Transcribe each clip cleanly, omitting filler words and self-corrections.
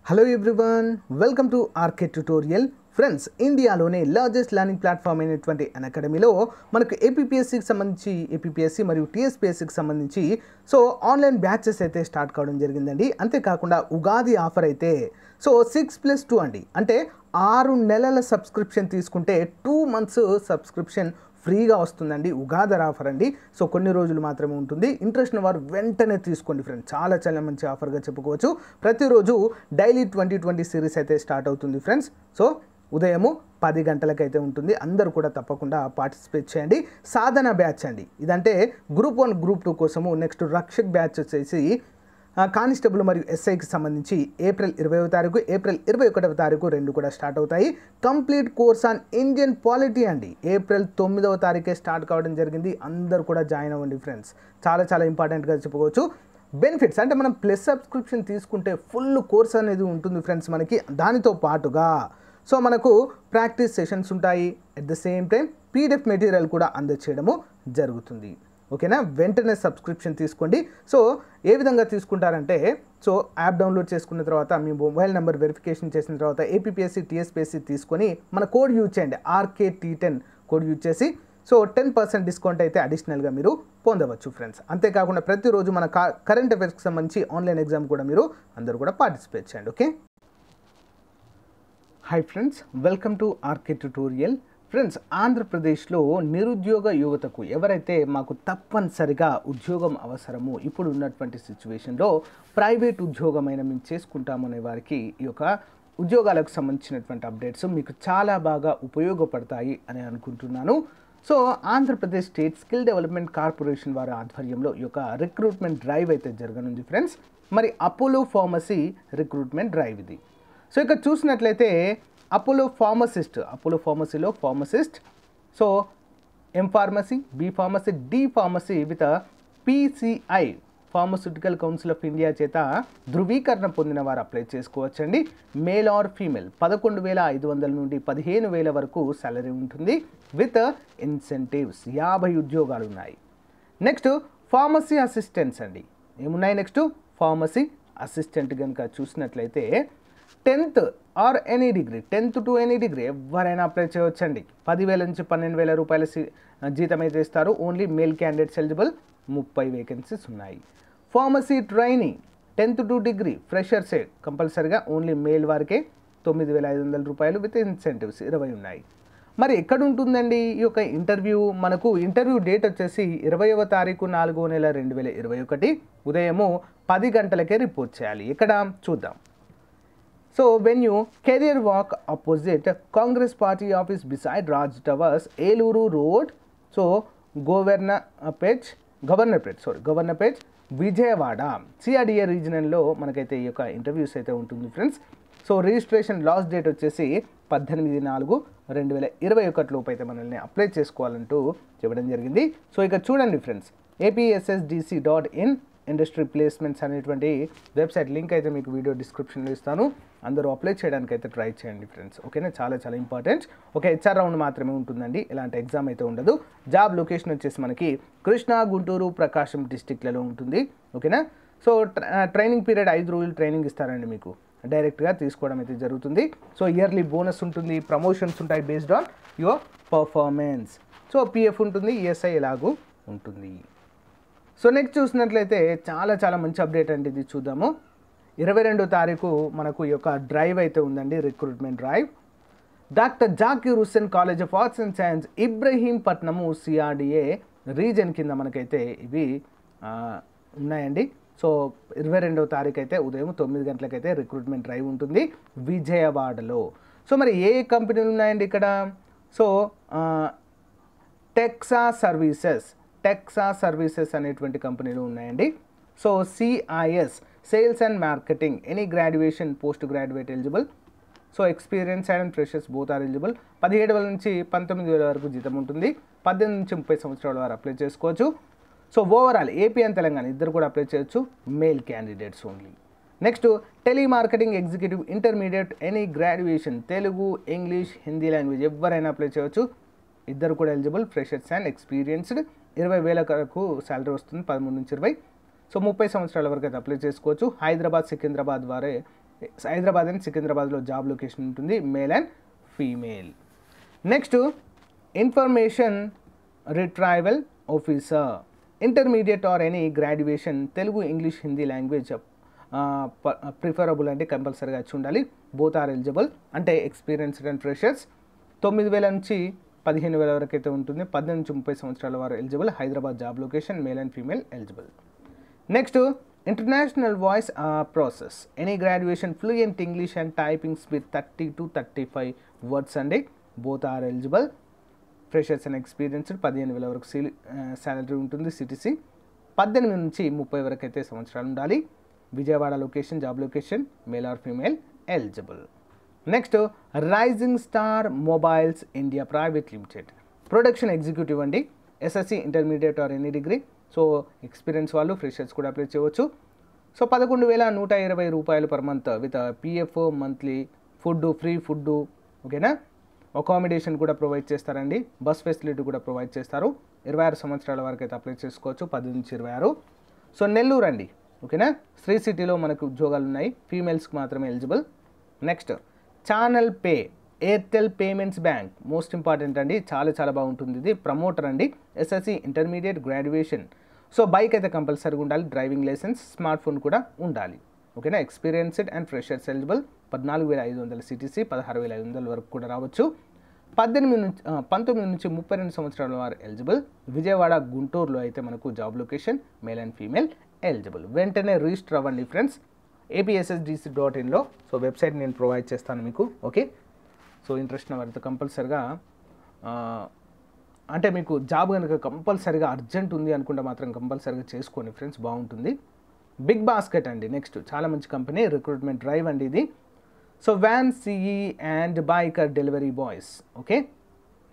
Hello everyone, welcome to RK tutorial. Friends, ఇండియాలోనే largest learning platform అయినటువంటి అకాడమీలో మనకు ఏపీపీఎస్సికి సంబంధించి ఏపీపీఎస్సి మరియు టీఎస్పీఎస్సికి సంబంధించి ఆన్లైన్ బ్యాచెస్ అయితే స్టార్ట్ కావడం జరిగిందండి. అంతేకాకుండా ఉగాది ఆఫర్ అయితే 6+2 అండి, అంటే 6 నెలల సబ్స్క్రిప్షన్ తీసుకుంటే 2 months సబ్స్క్రిప్షన్ ఫ్రీగా వస్తుందండి. ఉగాది ఆఫర్ అండి. కొన్ని రోజులు మాత్రమే ఉంటుంది. ఇంట్రెస్ట్ ఉన్న వారు వెంటనే తీసుకోండి ఫ్రెండ్స్. చాలా చాలా మంచి ఆఫర్గా చెప్పుకోవచ్చు. ప్రతిరోజు డైలీ 2020 సిరీస్ అయితే స్టార్ట్ అవుతుంది ఫ్రెండ్స్. ఉదయము 10 గంటలకైతే ఉంటుంది. అందరూ కూడా తప్పకుండా పార్టిసిపేట్ చేయండి. సాధన బ్యాచ్ అండి, ఇదంటే గ్రూప్ 1 గ్రూప్ 2 కోసము. నెక్స్ట్ రక్షక్ బ్యాచ్ వచ్చేసి కానిస్టేబుల్ మరియు ఎస్ఐకి సంబంధించి ఏప్రిల్ 20వ తారీఖు, ఏప్రిల్ 21వ తారీఖు రెండు కూడా స్టార్ట్ అవుతాయి. Complete course on Indian polity అండి, ఏప్రిల్ 9వ తారీఖే స్టార్ట్ కావడం జరిగింది. అందరూ కూడా జాయిన్ అవ్వండి ఫ్రెండ్స్. చాలా చాలా ఇంపార్టెంట్గా చెప్పుకోవచ్చు. బెనిఫిట్స్ అంటే మనం ప్లస్ సబ్స్క్రిప్షన్ తీసుకుంటే ఫుల్ కోర్స్ అనేది ఉంటుంది ఫ్రెండ్స్ మనకి. దానితో పాటుగా మనకు ప్రాక్టీస్ సెషన్స్ ఉంటాయి. At the same time PDF material కూడా అందజేయడము జరుగుతుంది. ఓకేనా, వెంటనే సబ్స్క్రిప్షన్ తీసుకోండి. ఏ విధంగా తీసుకుంటారంటే యాప్ డౌన్లోడ్ చేసుకున్న తర్వాత మీ మొబైల్ నెంబర్ వెరిఫికేషన్ చేసిన తర్వాత ఏపీపీఎస్సి టీఎస్పీఎస్సి తీసుకొని మన కోడ్ యూజ్ చేయండి, RKT10 కోడ్ యూజ్ చేసి 10% డిస్కౌంట్ అయితే అడిషనల్గా మీరు పొందవచ్చు ఫ్రెండ్స్. అంతేకాకుండా ప్రతిరోజు మన కరెంట్ అఫైర్స్కి సంబంధించి ఆన్లైన్ ఎగ్జామ్ కూడా మీరు అందరూ కూడా పార్టిసిపేట్ చేయండి. Okay, hi friends, welcome to RK tutorial. Friends, ఆంధ్రప్రదేశ్లో నిరుద్యోగ యువతకు ఎవరైతే మాకు తప్పనిసరిగా ఉద్యోగం అవసరము, ఇప్పుడు ఉన్నటువంటి సిచ్యువేషన్లో ప్రైవేట్ ఉద్యోగమైన మేము చేసుకుంటామనే వారికి ఈ యొక్క ఉద్యోగాలకు సంబంధించినటువంటి అప్డేట్స్ మీకు చాలా బాగా ఉపయోగపడతాయి అని అనుకుంటున్నాను. Andhra Pradesh state skill development corporation వారి ఆధ్వర్యంలో ఈ యొక్క రిక్రూట్మెంట్ డ్రైవ్ అయితే జరగనుంది ఫ్రెండ్స్. మరి అపోలో ఫార్మసీ రిక్రూట్మెంట్ డ్రైవ్ ఇది. ఇక్కడ చూసినట్లయితే అపోలో ఫార్మసీలో pharmacist, M pharmacy, B pharmacy, D pharmacy with PCI pharmaceutical council of India చేత ధృవీకరణ పొందిన వారు అప్లై చేసుకోవచ్చండి. Male or female. 11,500 నుండి 15,000 వరకు సాలరీ ఉంటుంది విత్ ఇన్సెంటివ్స్. 50 ఉద్యోగాలు ఉన్నాయి. నెక్స్ట్ ఫార్మసీ అసిస్టెంట్స్ అండి. ఏమున్నాయి నెక్స్ట్? ఫార్మసీ అసిస్టెంట్ కనుక చూసినట్లయితే 10th or any degree, 10th to any degree ఎవరైనా అప్లై చేయవచ్చండి. 10,000 నుంచి 12,000 రూపాయల జీతం అయితే ఇస్తారు. Only male candidates eligible. 30 vacancies ఉన్నాయి. Pharmacy training 10th to degree ఫ్రెషర్సే కంపల్సరీగా, ఓన్లీ మేల్ వారికే 9,500 రూపాయలు విత్ ఇన్సెంటివ్స్ 20 ఉన్నాయి. మరి ఎక్కడ ఉంటుందండి ఈ యొక్క ఇంటర్వ్యూ? మనకు ఇంటర్వ్యూ డేట్ వచ్చేసి 20వ తారీఖు 4వ నెల 2021 ఉదయము 10 గంటలకే రిపోర్ట్ చేయాలి. ఇక్కడ చూద్దాం. Venue career walk opposite Congress party office beside Raj towers, Eluru road, Governorpet, Vijayawada, CRDA రీజనల్లో మనకైతే ఈ యొక్క ఇంటర్వ్యూస్ అయితే ఉంటుంది ఫ్రెండ్స్. రిజిస్ట్రేషన్ లాస్ట్ డేట్ వచ్చేసి 18/4/2021 లోపు అయితే మనల్ని అప్లై చేసుకోవాలంటూ చెప్పడం జరిగింది. ఇక చూడండి ఫ్రెండ్స్, APSSDC.in ఇండస్ట్రీ ప్లేస్మెంట్స్ అనేటువంటి వెబ్సైట్ లింక్ అయితే మీకు వీడియో డిస్క్రిప్షన్లో ఇస్తాను. అందరూ అప్లై చేయడానికి అయితే ట్రై చేయండి ఫ్రెండ్స్. ఓకేనా, చాలా చాలా ఇంపార్టెంట్. HR రౌండ్ మాత్రమే ఉంటుందండి, ఇలాంటి ఎగ్జామ్ అయితే ఉండదు. జాబ్ లొకేషన్ వచ్చేసి మనకి కృష్ణా, గుంటూరు, ప్రకాశం డిస్టిక్లలో ఉంటుంది. ఓకేనా, ట్రైనింగ్ పీరియడ్ 5 రోజులు ట్రైనింగ్ ఇస్తారండి మీకు. డైరెక్ట్గా తీసుకోవడం అయితే జరుగుతుంది. ఇయర్లీ బోనస్ ఉంటుంది, ప్రమోషన్స్ ఉంటాయి based on your performance. PF ఉంటుంది, ESI ఎలాగూ ఉంటుంది. నెక్స్ట్ చూసినట్లయితే చాలా చాలా మంచి అప్డేట్ అండి, ఇది చూద్దాము. 22వ తారీఖు మనకు ఈ యొక్క డ్రైవ్ అయితే ఉందండి, recruitment drive. Doctor Zakir Hussain college of arts and science, Ibrahimpatnam, CRDA region కింద మనకైతే ఇవి ఉన్నాయండి. 22వ తారీఖు అయితే ఉదయం 9 గంటలకైతే రిక్రూట్మెంట్ డ్రైవ్ ఉంటుంది విజయవాడలో. మరి ఏ కంపెనీలు ఉన్నాయండి ఇక్కడ? టెక్సా సర్వీసెస్ అనేటువంటి కంపెనీలు ఉన్నాయండి. CIS sales and marketing, any graduation, post graduate eligible. Experience and freshers both are eligible. 17,000 నుంచి 19,000 వరకు జీతం ఉంటుంది. 18 నుంచి 30 సంవత్సరాల వారు అప్లై చేసుకోవచ్చు. ఓవరాల్ ఏపీ అండ్ తెలంగాణ ఇద్దరు కూడా అప్లై చేయొచ్చు, male candidates only. Next telemarketing executive intermediate, any graduation, Telugu, English, Hindi language ఎవరైనా అప్లై చేయవచ్చు. ఇద్దరు కూడా ఎలిజిబుల్, ఫ్రెషర్స్ అండ్ ఎక్స్పీరియన్స్డ్. 20,000 వరకు శాలరీ వస్తుంది, 13 నుంచి 20. 30 సంవత్సరాల వరకు అయితే అప్లై చేసుకోవచ్చు. హైదరాబాద్, సికింద్రాబాద్ వారే హైదరాబాద్ అండ్ సికింద్రాబాద్లో జాబ్ లొకేషన్ ఉంటుంది, male and female. Next information retrieval officer, intermediate or any graduation, Telugu English Hindi language preferable అంటే కంపల్సరీగా వచ్చి ఉండాలి. బోత్ ఆర్ ఎలిజిబుల్ అంటే ఎక్స్పీరియన్స్డ్ అండ్ ఫ్రెషర్స్. 9,000 నుంచి 15,000 వరకు అయితే ఉంటుంది. 18 నుంచి 30 సంవత్సరాల వారు eligible. Hyderabad job location, male and female eligible. Next international voice process, any graduation fluent English and typing speed 30 to 35 words అండి. Both are eligible. Freshers and experienced. 15,000 వరకు శాలరీ ఉంటుంది. సిటీసీ 18 నుంచి 30 వరకు అయితే సంవత్సరాలు ఉండాలి. Vijayawada location, job location, male or female eligible. Next rising star mobiles India private limited, production executive అండి. SSC intermediate or any degree. So experience వాళ్ళు freshers కూడా అప్లై చేయవచ్చు. సో 11,120 రూపాయలు per month with PF, monthly food, free food, ఓకేనా. Accommodation కూడా provide చేస్తారండి. Bus facility కూడా provide చేస్తారు. 26 సంవత్సరాల వరకు అయితే అప్లై చేసుకోవచ్చు, 10 నుంచి 26. సో నెల్లూరు అండి, ఓకేనా. శ్రీ సిటీలో మనకు ఉద్యోగాలు ఉన్నాయి. ఫీమేల్స్కి మాత్రమే eligible. Next channel pay, Airtel payments bank, most important అండి. చాలా బాగుంటుంది ఇది. ప్రమోటర్ అండి. SSC intermediate graduation. So bike అయితే కంపల్సరీగా ఉండాలి. డ్రైవింగ్ లైసెన్స్, స్మార్ట్ ఫోన్ కూడా ఉండాలి, ఓకేనా. Experienced and freshers eligible. 14,500 CTC, 16,500 వరకు కూడా రావచ్చు. 19 నుంచి 32 సంవత్సరాల వారు ఎలిజిబుల్. విజయవాడ, గుంటూరులో అయితే మనకు job location, male and female eligible. వెంటనే రిజిస్టర్ అవ్వండి ఫ్రెండ్స్ apssdc.inలో. సో వెబ్సైట్ నేను ప్రొవైడ్ చేస్తాను మీకు, ఓకే. సో ఇంట్రెస్ట్ ఉన్న వారితో కంపల్సరిగా అంటే మీకు జాబ్ కనుక కంపల్సరిగా అర్జెంట్ ఉంది అనుకుంటే మాత్రం కంపల్సరిగా చేసుకోండి ఫ్రెండ్స్, బాగుంటుంది. బిగ్ బాస్కెట్ అండి. నెక్స్ట్ చాలా మంచి కంపెనీ, రిక్రూట్మెంట్ డ్రైవ్ అండి ఇది. So van, CE and biker delivery boys, okay.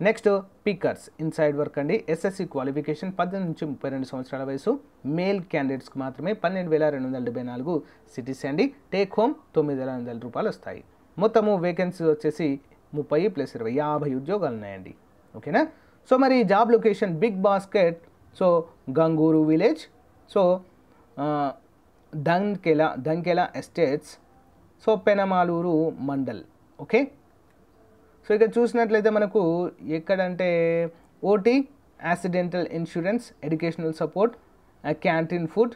Next pickers, inside work అండి. ఎస్ఎస్సి క్వాలిఫికేషన్, 18 నుంచి 32 సంవత్సరాల వయసు. మేల్ క్యాండిడేట్స్కి మాత్రమే. 12,274 సిటీసీ అండి. టేక్ హోమ్ 9,200 రూపాయలు వస్తాయి. మొత్తము వేకెన్సీ వచ్చేసి 30 + 20 50 ఉద్యోగాలు ఉన్నాయండి, ఓకేనా. సో మరి job location big basket, so Gangur village, so దంకెలా estates, so Penamaluru mandal, okay. So ఇక్కడ చూసినట్లయితే మనకు ఎక్కడంటే OT, accidental insurance, educational support, canteen food,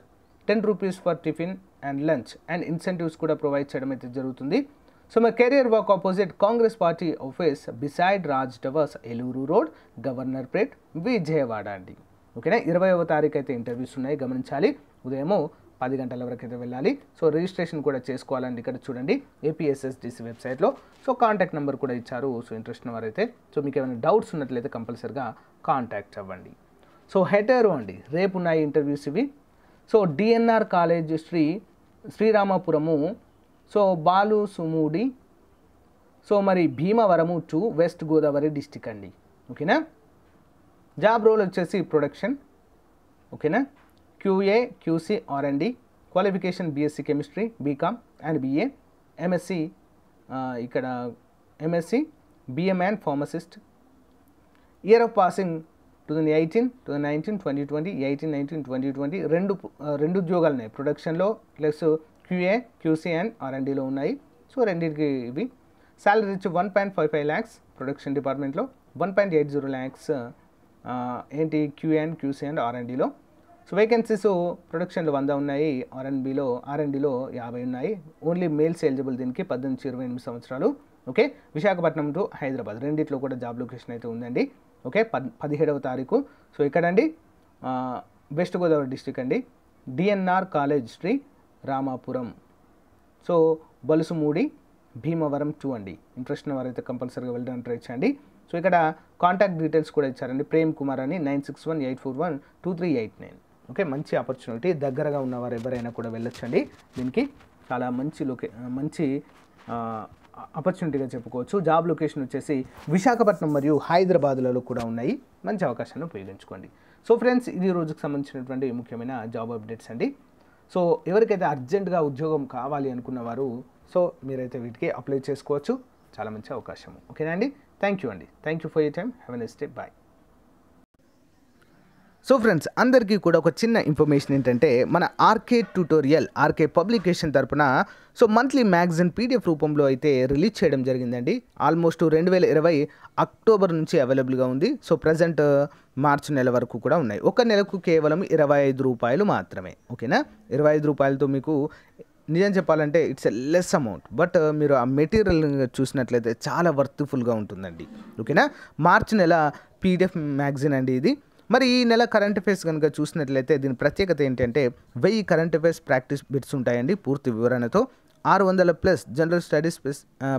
10 rupees for tiffin and lunch and incentives కూడా ప్రొవైడ్ చేయడం అయితే జరుగుతుంది. సో మా career work opposite Congress party office beside Raj towers, Eluru road, Governorpet, Vijayawada అండి, ఓకేనా. 20వ తారీఖు అయితే ఇంటర్వ్యూస్ ఉన్నాయి, గమనించాలి. ఉదయము 10 గంటల వరకు అయితే వెళ్ళాలి. సో రిజిస్ట్రేషన్ కూడా చేసుకోవాలండి. ఇక్కడ చూడండి ఏపీఎస్ఎస్డిసి వెబ్సైట్లో. సో కాంటాక్ట్ నెంబర్ కూడా ఇచ్చారు. సో ఇంట్రెస్ట్ ఉన్న వారైతే, సో మీకు ఏమైనా డౌట్స్ ఉన్నట్లయితే కంపల్సరిగా కాంటాక్ట్ అవ్వండి. సో హెటెరో అండి, రేపు ఉన్నాయి ఇంటర్వ్యూస్ ఇవి. So DNR college Sriramapuram, so Balusumudi, so మరి భీమవరము 2 వెస్ట్ గోదావరి డిస్టిక్ అండి, ఓకేనా. జాబ్ రోల్ వచ్చేసి ప్రొడక్షన్, ఓకేనా. QA, QC, R&D, qualification BSc chemistry, BCom and BA, MSc ఇక్కడ MSc, BM and pharmacist. Year of passing 2018, 2019, 2020, 18, 19, 2020. రెండు ఉద్యోగాలు ఉన్నాయి ప్రొడక్షన్లో, ప్లస్ QA, QC అండ్ R&Dలో ఉన్నాయి. సో రెండింటికి ఇవి. శాలరీ వచ్చి 1.55 lakhs ప్రొడక్షన్ డిపార్ట్మెంట్లో, 1.80 lakhs ఏంటి QA అండ్ QC అండ్ R&Dలో. సో వేకెన్సీస్ ప్రొడక్షన్లో 100 ఉన్నాయి, R&Dలో 50 ఉన్నాయి. ఓన్లీ మేల్స్ ఎలిజిబుల్ దీనికి, 18 నుంచి 28 సంవత్సరాలు, ఓకే. విశాఖపట్నం టు హైదరాబాద్ రెండిట్లో కూడా జాబ్ లొకేషన్ అయితే ఉందండి, ఓకే. 17వ తారీఖు. సో ఇక్కడండి వెస్ట్ గోదావరి డిస్టిక్ అండి. DNR college Sri Ramapuram, so Balusumudi, Bhimavaram 2 అండి. ఇంట్రెస్ట్ ఉన్న వారైతే కంపల్సరీగా వెళ్ళడానికి ట్రై చేయండి. సో ఇక్కడ కాంటాక్ట్ డీటెయిల్స్ కూడా ఇచ్చారండి. ప్రేమ్ కుమార్ అని 9618412389, ఓకే. మంచి ఆపర్చునిటీ, దగ్గరగా ఉన్నవారు ఎవరైనా కూడా వెళ్ళొచ్చండి. దీనికి చాలా మంచి ఆపర్చునిటీగా చెప్పుకోవచ్చు. జాబ్ లొకేషన్ వచ్చేసి విశాఖపట్నం మరియు హైదరాబాద్లలో కూడా ఉన్నాయి. మంచి అవకాశాన్ని ఉపయోగించుకోండి. సో ఫ్రెండ్స్, ఇది రోజుకు సంబంధించినటువంటి ముఖ్యమైన జాబ్ అప్డేట్స్ అండి. సో ఎవరికైతే అర్జెంటుగా ఉద్యోగం కావాలి అనుకున్నవారు, సో మీరైతే వీటికి అప్లై చేసుకోవచ్చు. చాలా మంచి అవకాశం, ఓకేనా అండి. థ్యాంక్ యూ అండి. Thank you for your time. Have a nice day. Bye. So friends అందరికీ కూడా ఒక చిన్న ఇన్ఫర్మేషన్ ఏంటంటే మన ఆర్కే ట్యూటోరియల్ ఆర్కే పబ్లికేషన్ తరపున సో మంత్లీ మ్యాగజైన్ పీడిఎఫ్ రూపంలో అయితే రిలీజ్ చేయడం జరిగిందండి. ఆల్మోస్ట్ 2020 అక్టోబర్ నుంచి అవైలబుల్గా ఉంది. సో ప్రజెంట్ మార్చి నెల వరకు కూడా ఉన్నాయి. ఒక నెలకు కేవలం రూ. 25 మాత్రమే. ఓకేనా, రూ. 25తో మీకు నిజం చెప్పాలంటే it's a less amount, but మీరు ఆ మెటీరియల్ చూసినట్లయితే చాలా వర్త్ఫుల్గా ఉంటుందండి. ఓకేనా, మార్చి నెల పీడిఎఫ్ మ్యాగజైన్ అండి ఇది. మరి ఈ నెల కరెంట్ అఫైర్స్ కనుక చూసినట్లయితే దీని ప్రత్యేకత ఏంటంటే 1000 కరెంట్ అఫైర్స్ ప్రాక్టీస్ బిట్స్ ఉంటాయండి పూర్తి వివరణతో. 600+ general studies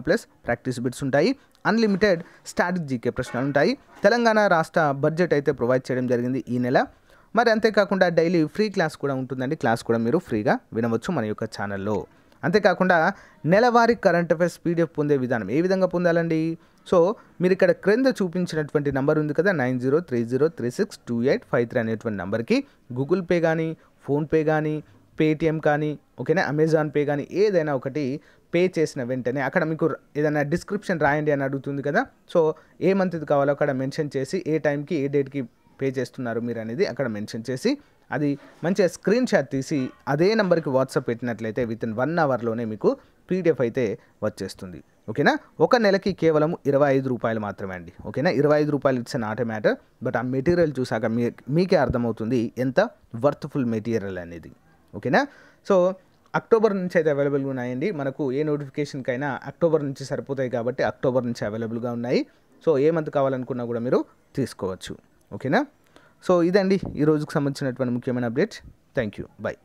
plus practice bits ఉంటాయి. అన్లిమిటెడ్ స్టాటిక్ జీకే ప్రశ్నలు ఉంటాయి. తెలంగాణ రాష్ట్ర బడ్జెట్ అయితే ప్రొవైడ్ చేయడం జరిగింది ఈ నెల. మరి అంతేకాకుండా డైలీ ఫ్రీ క్లాస్ కూడా ఉంటుందండి. క్లాస్ కూడా మీరు ఫ్రీగా వినవచ్చు మన యొక్క ఛానల్లో. అంతేకాకుండా నెలవారీ కరెంట్ అఫైర్స్ పీడిఎఫ్ పొందే విధానం ఏ విధంగా పొందాలండి? సో మీరు ఇక్కడ క్రింద చూపించినటువంటి నెంబర్ ఉంది కదా, 9030362853 అనేటువంటి నెంబర్కి గూగుల్ పే కానీ, ఫోన్పే కానీ, పేటిఎం కానీ, ఓకేనా, అమెజాన్ పే కానీ ఏదైనా ఒకటి పే చేసిన వెంటనే అక్కడ మీకు ఏదైనా డిస్క్రిప్షన్ రాయండి అని అడుగుతుంది కదా. సో ఏ మంత్ కావాలో అక్కడ మెన్షన్ చేసి ఏ టైంకి ఏ డేట్కి పే చేస్తున్నారు మీరు అనేది అక్కడ మెన్షన్ చేసి అది మంచిగా స్క్రీన్ షాట్ తీసి అదే నెంబర్కి వాట్సాప్ పెట్టినట్లయితే వితిన్ 1 అవర్లోనే మీకు పీడిఎఫ్ అయితే వచ్చేస్తుంది. ఓకేనా, ఒక నెలకి కేవలం రూ. 25 మాత్రమే అండి. ఓకేనా, రూ. 25 it's not a matter, but ఆ మెటీరియల్ చూసాక మీకే అర్థమవుతుంది ఎంత వర్త్ఫుల్ మెటీరియల్ అనేది. ఓకేనా, సో అక్టోబర్ నుంచి అయితే అవైలబుల్గా ఉన్నాయండి. మనకు ఏ నోటిఫికేషన్కైనా అక్టోబర్ నుంచి సరిపోతాయి కాబట్టి అక్టోబర్ నుంచి అవైలబుల్గా ఉన్నాయి. సో ఏ మంత్ కావాలనుకున్నా కూడా మీరు తీసుకోవచ్చు. ఓకేనా, సో ఇదండి ఈ రోజుకు సంబంధించినటువంటి ముఖ్యమైన అప్డేట్స్. Thank you, by.